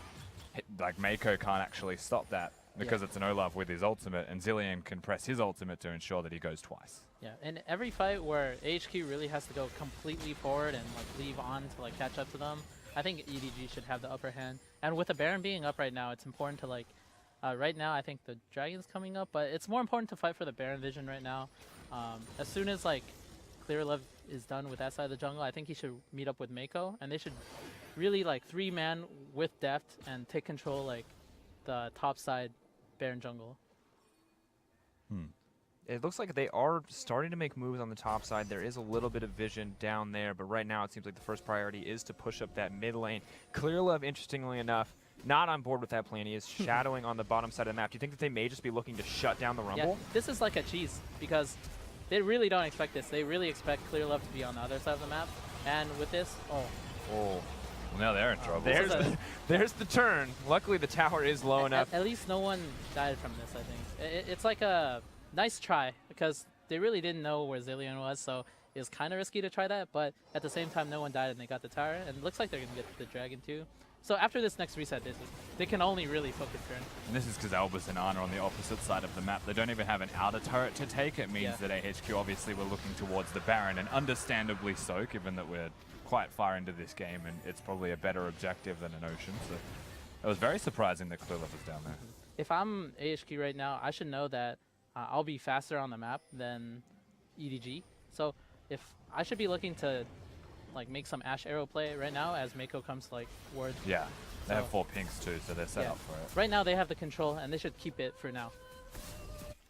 like Mako can't actually stop that. Because it's an Olaf with his ultimate, and Zillion can press his ultimate to ensure that he goes twice. Yeah, in every fight where AHQ really has to go completely forward and like leave On to like catch up to them, I think EDG should have the upper hand. And with the Baron being up right now, it's important to like, right now I think the Dragon's coming up, but it's more important to fight for the Baron vision right now. As soon as like Clearlove is done with that side of the jungle, I think he should meet up with Mako, and they should really like 3-man with Deft and take control like the top side Baron jungle. It looks like they are starting to make moves on the top side. There is a little bit of vision down there, but right now it seems like the first priority is to push up that mid lane. Clearlove, interestingly enough, not on board with that plan. He is shadowing on the bottom side of the map. Do you think that they may just be looking to shut down the Rumble? Yeah, this is like a cheese, because they really don't expect this. They really expect Clearlove to be on the other side of the map. And with this, Well, now they're in trouble. There's the turn. Luckily, the tower is low enough. At least no one died from this, I think. It's like a nice try, because they really didn't know where Zillion was, so it was kind of risky to try that, but at the same time, no one died and they got the tower, and it looks like they're going to get the dragon too. So after this next reset, they can only really focus turn. And this is because Albus and Arn are on the opposite side of the map. They don't even have an outer turret to take. It means that AHQ obviously were looking towards the Baron, and understandably so, given that we're quite far into this game, and it's probably a better objective than an Ocean. So it was very surprising that Clearlove was down there. If I'm AHQ right now, I should know that I'll be faster on the map than EDG. So if I should be looking to like make some Ash arrow play right now as Mako comes like ward. Yeah, they have 4 pinks too, so they're set up for it. Right now they have the control, and they should keep it for now.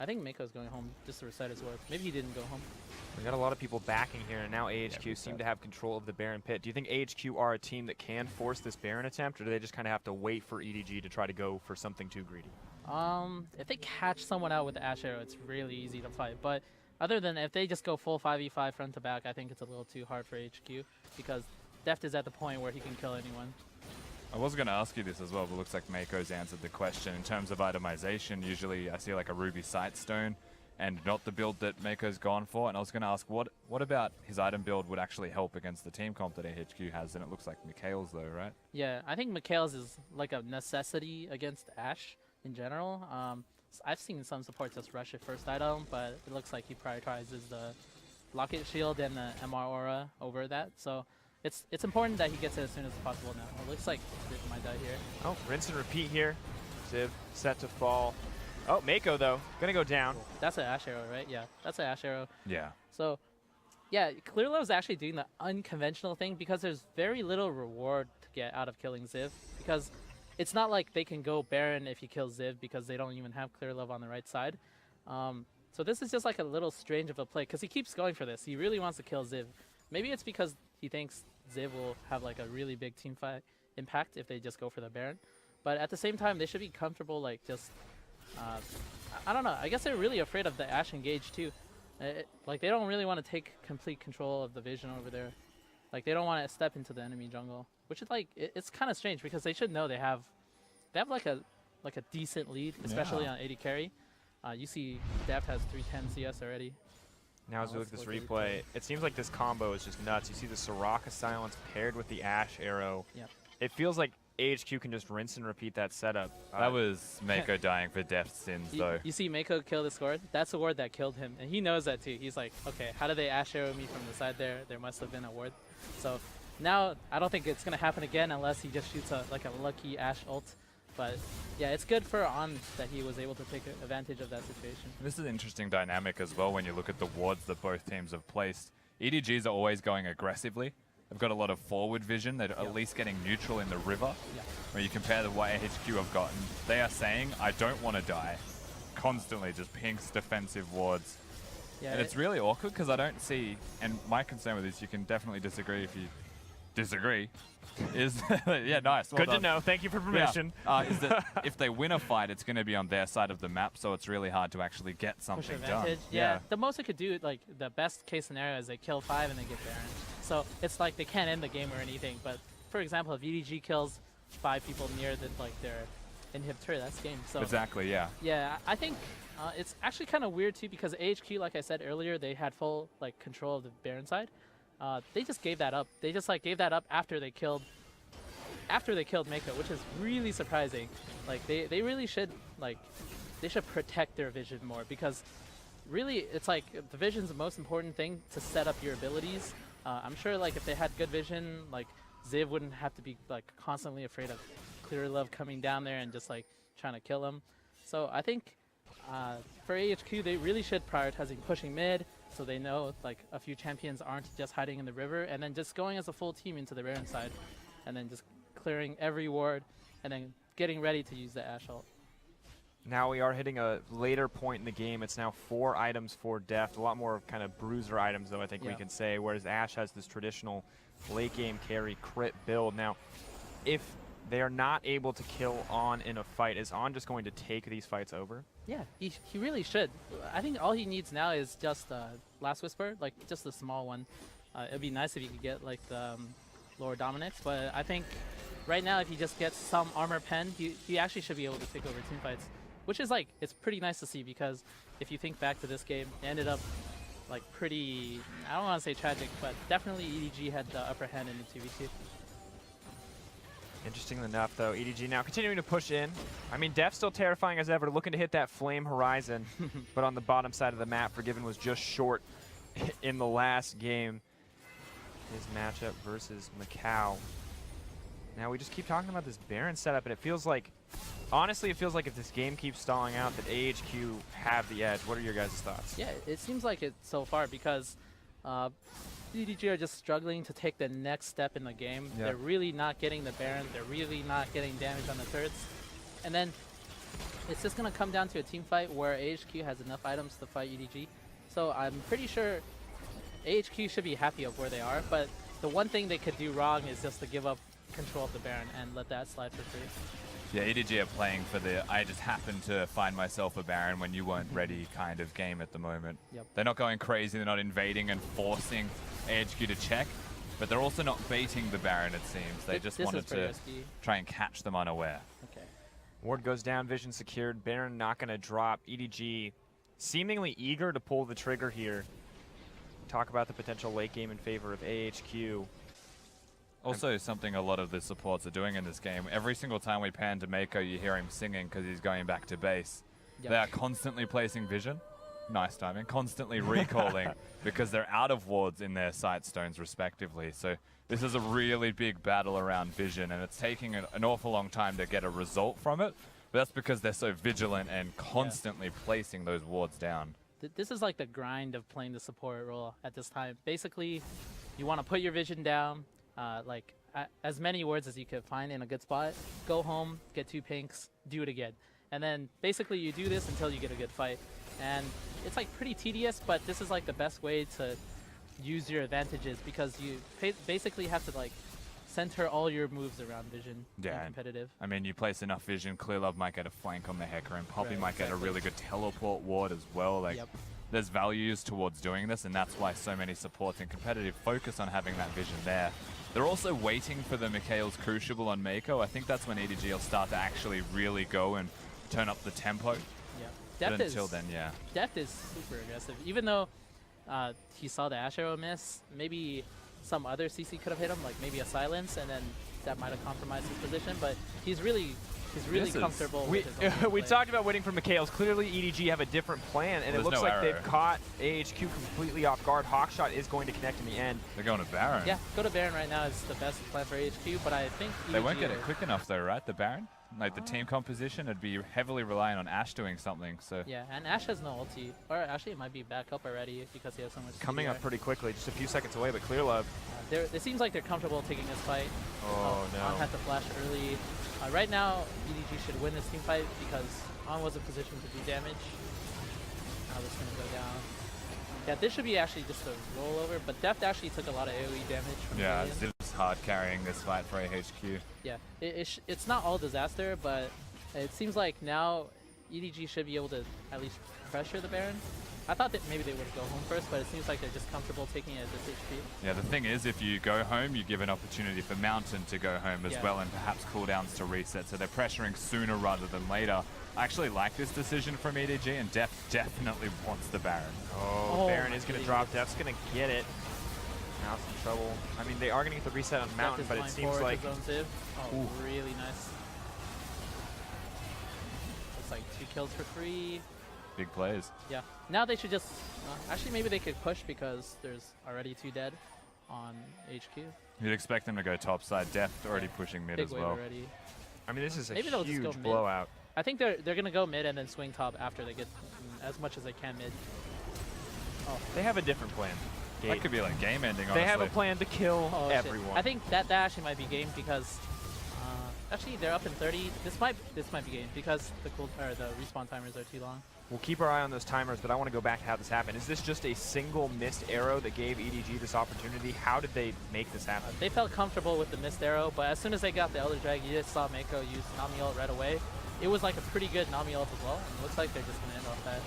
I think Mako's going home just to recite his words. Maybe he didn't go home. We got a lot of people backing here, and now AHQ Yeah, seem to have control of the Baron pit. Do you think AHQ are a team that can force this Baron attempt, or do they just kind of have to wait for EDG to try to go for something too greedy? If they catch someone out with the Ash Arrow, it's really easy to fight. But other than if they just go full 5v5 front to back, I think it's a little too hard for AHQ because Deft is at the point where he can kill anyone. I was going to ask you this as well, but looks like Mako's answered the question. In terms of itemization, usually I see like a Ruby Sightstone and not the build that Mako's gone for. And I was going to ask, what about his item build would actually help against the team comp that AHQ has? And it looks like Mikhail's though, right? Yeah, I think Mikhail's is like a necessity against Ashe in general. I've seen some support just rush it first item, but it looks like he prioritizes the Locket Shield and the MR Aura over that. So it's important that he gets it as soon as possible now. It looks like Ziv might die here. Oh, rinse and repeat here. Ziv set to fall. Oh, Mako, though, gonna go down. That's an Ash Arrow, right? Yeah, that's an Ash Arrow. Yeah. So, yeah, Clearlove's actually doing the unconventional thing because there's very little reward to get out of killing Ziv. Because it's not like they can go Baron if you kill Ziv because they don't even have Clearlove on the right side. So this is just like a little strange of a play because he keeps going for this. He really wants to kill Ziv. Maybe it's because he thinks Ziv will have like a really big team fight impact if they just go for the Baron. But at the same time, they should be comfortable like just... I don't know. I guess they're really afraid of the Ashe engage too. Like they don't really want to take complete control of the vision over there. Like they don't want to step into the enemy jungle, which is like it's kind of strange because they should know they have like a decent lead, especially on AD carry. You see, Deft has 310 CS already. Now as we look at this replay, it seems like this combo is just nuts. You see the Soraka silence paired with the Ashe arrow. Yeah. It feels like AHQ can just rinse and repeat that setup. That was Mako dying for Deft's sins, though. You see Mako kill this ward? That's the ward that killed him, and he knows that too. He's like, okay, how did they Ashe arrow me from the side there? There must have been a ward. So now I don't think it's gonna happen again unless he just shoots like a lucky Ashe ult. But yeah, it's good for On that he was able to take advantage of that situation. This is an interesting dynamic as well when you look at the wards that both teams have placed. EDGs are always going aggressively. They've got a lot of forward vision. They're at least getting neutral in the river. Yeah. When you compare to what AHQ have gotten, they are saying, I don't want to die. Constantly just pinks defensive wards. Yeah, and it's really awkward because I don't see, and my concern with this, you can definitely disagree if you disagree, is, yeah, nice. Well Good done. to know. Thank you for permission. Yeah. Is that if they win a fight, it's going to be on their side of the map, so it's really hard to actually get push something done. advantage. Yeah, the most it could do, like the best case scenario is they kill 5 and they get Baron. So it's like they can't end the game or anything. But for example, if EDG kills 5 people near the their inhibitor, that's game. So Exactly, yeah. yeah, I think it's actually kind of weird too because AHQ, like I said earlier, they had full like control of the Baron side. They just gave that up. They just like gave that up after they killed Mako, which is really surprising. Like they really should they should protect their vision more because really it's like the vision's the most important thing to set up your abilities. I'm sure like if they had good vision, like Ziv wouldn't have to be like constantly afraid of Clearlove coming down there and just like trying to kill him. So I think for AHQ they really should prioritizing pushing mid so they know like a few champions aren't just hiding in the river and then just going as a full team into the Baron side and then just clearing every ward and then getting ready to use the Ashe ult. Now we are hitting a later point in the game. It's now 4 items for Deft. A lot more kind of bruiser items, though, I think we can say, whereas Ashe has this traditional late game carry crit build. Now, if they are not able to kill On in a fight, is On just going to take these fights over? Yeah, he really should. I think all he needs now is just Last Whisper, like just the small one. It'd be nice if he could get like the lower Dominix, but I think right now if he just gets some armor pen, he actually should be able to take over team fights. Which is like, it's pretty nice to see because if you think back to this game, it ended up like pretty, I don't want to say tragic, but definitely EDG had the upper hand in the 2v2. Interesting enough, though, EDG now continuing to push in. I mean, Deft still terrifying as ever, looking to hit that flame horizon, but on the bottom side of the map, Forgiven was just short in the last game. His matchup versus Macau. Now we just keep talking about this Baron setup, and it feels like, honestly, it feels like if this game keeps stalling out, that AHQ have the edge. What are your guys' thoughts? Yeah, it seems like it so far because EDG are just struggling to take the next step in the game. They're really not getting the Baron. They're really not getting damage on the turrets. And then it's just going to come down to a team fight where AHQ has enough items to fight EDG. So I'm pretty sure AHQ should be happy of where they are, but the one thing they could do wrong is just to give up control of the Baron and let that slide for free. Yeah, EDG are playing for the I just happened to find myself a Baron when you weren't ready kind of game at the moment. Yep. They're not going crazy, they're not invading and forcing AHQ to check, but they're also not baiting the Baron, it seems. They just wanted to try and catch them unaware. Okay. Ward goes down, vision secured. Baron not going to drop. EDG seemingly eager to pull the trigger here. Talk about the potential late game in favor of AHQ. Also, something a lot of the supports are doing in this game, every single time we pan to Mako, you hear him singing because he's going back to base. Yep. They are constantly placing vision. Nice timing. Constantly recalling because they're out of wards in their sight stones respectively. So this is a really big battle around vision, and it's taking an awful long time to get a result from it. But that's because they're so vigilant and constantly placing those wards down. This is like the grind of playing the support role at this time. Basically, you want to put your vision down, as many wards as you could find in a good spot. Go home, get 2 pinks, do it again. And then basically you do this until you get a good fight. And it's like pretty tedious, but this is like the best way to use your advantages because you basically have to like center all your moves around vision and competitive. I mean, you place enough vision, Clearlove might get a flank on the Hecker, and Poppy might get a really good teleport ward as well. Like, there's values towards doing this, and that's why so many supports in competitive focus on having that vision there. They're also waiting for the Mikhail's Crucible on Mako. I think that's when EDG will start to actually really go and turn up the tempo. Yeah. But until then, yeah. Deft is super aggressive. Even though he saw the Ash Arrow miss, maybe some other CC could have hit him, like maybe a silence, and then that might have compromised his position. But he's really comfortable with his own We play. talked about waiting for Mikhail's. Clearly, EDG have a different plan, and it looks like they've caught AHQ completely off guard. Hawkshot is going to connect in the end. They're going to Baron. Yeah, go to Baron right now is the best plan for AHQ, but I think EDG They won't get it quick enough though, right? The Baron? Like the team composition, it'd be heavily reliant on Ash doing something. So yeah, and Ash has no ulti. Or actually it might be back up already because he has so much Coming CDR. up pretty quickly, just a few seconds away, but Clearlove. It seems like they're comfortable taking this fight. Oh, no. On had to flash early. Right now, EDG should win this team fight because On was in position to do damage. Now this is going to go down. Yeah, this should be actually just a rollover, but Deft actually took a lot of AoE damage from Ziv's hard carrying this fight for AHQ. Yeah, it's not all disaster, but it seems like now EDG should be able to at least pressure the Baron. I thought that maybe they would go home first, but it seems like they're just comfortable taking it at this HP. Yeah, the thing is, if you go home, you give an opportunity for Mountain to go home as well, and perhaps cooldowns to reset, so they're pressuring sooner rather than later. I actually like this decision from EDG, and Deft definitely wants the Baron. Oh, Baron is going to drop. Deft's going to get it. Now some trouble. I mean, they are going to get the reset on Mountain, but it seems like... Oh, really nice. Looks like 2 kills for free. Big plays. Yeah. Now they should just... actually, maybe they could push because there's already 2 dead on HQ. You'd expect them to go topside. Deft already pushing mid Big as well. Already. I mean, this is a maybe they'll just go huge mid. blowout. I think they're going to go mid and then swing top after they get as much as they can mid. Oh, they have a different plan. That could be like game ending, honestly. They have a plan to kill everyone. Shit. I think that actually might be game because actually they're up in 30. This might be game because the respawn timers are too long. We'll keep our eye on those timers, but I want to go back to how this happened. Is this just a single missed arrow that gave EDG this opportunity? How did they make this happen? They felt comfortable with the missed arrow, but as soon as they got the Elder Drag, you just saw Mako use Nami ult right away. It was like a pretty good Nami ult as well, and it looks like they're just going to end off that.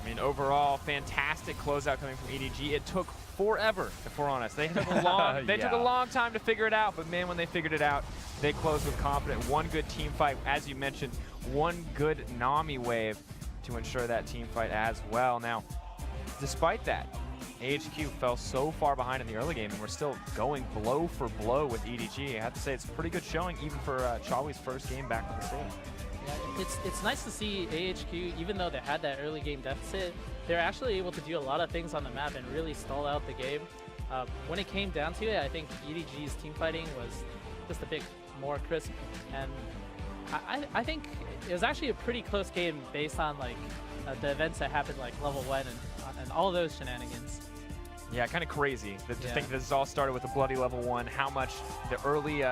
I mean, overall, fantastic closeout coming from EDG. It took forever, if we're honest. They took a long, took a long time to figure it out, but man, when they figured it out, they closed with confidence. One good team fight, as you mentioned, one good Nami wave to ensure that team fight as well. Now, despite that, AHQ fell so far behind in the early game, and we're still going blow for blow with EDG. I have to say, it's a pretty good showing, even for Chawi's first game back on the stage. Yeah, it's nice to see AHQ, even though they had that early game deficit, they're actually able to do a lot of things on the map and really stall out the game. When it came down to it, I think EDG's team fighting was just a bit more crisp, and I think it was actually a pretty close game based on like the events that happened like level 1 and all those shenanigans. Yeah, kind of crazy to think this all started with a bloody level 1, how much the early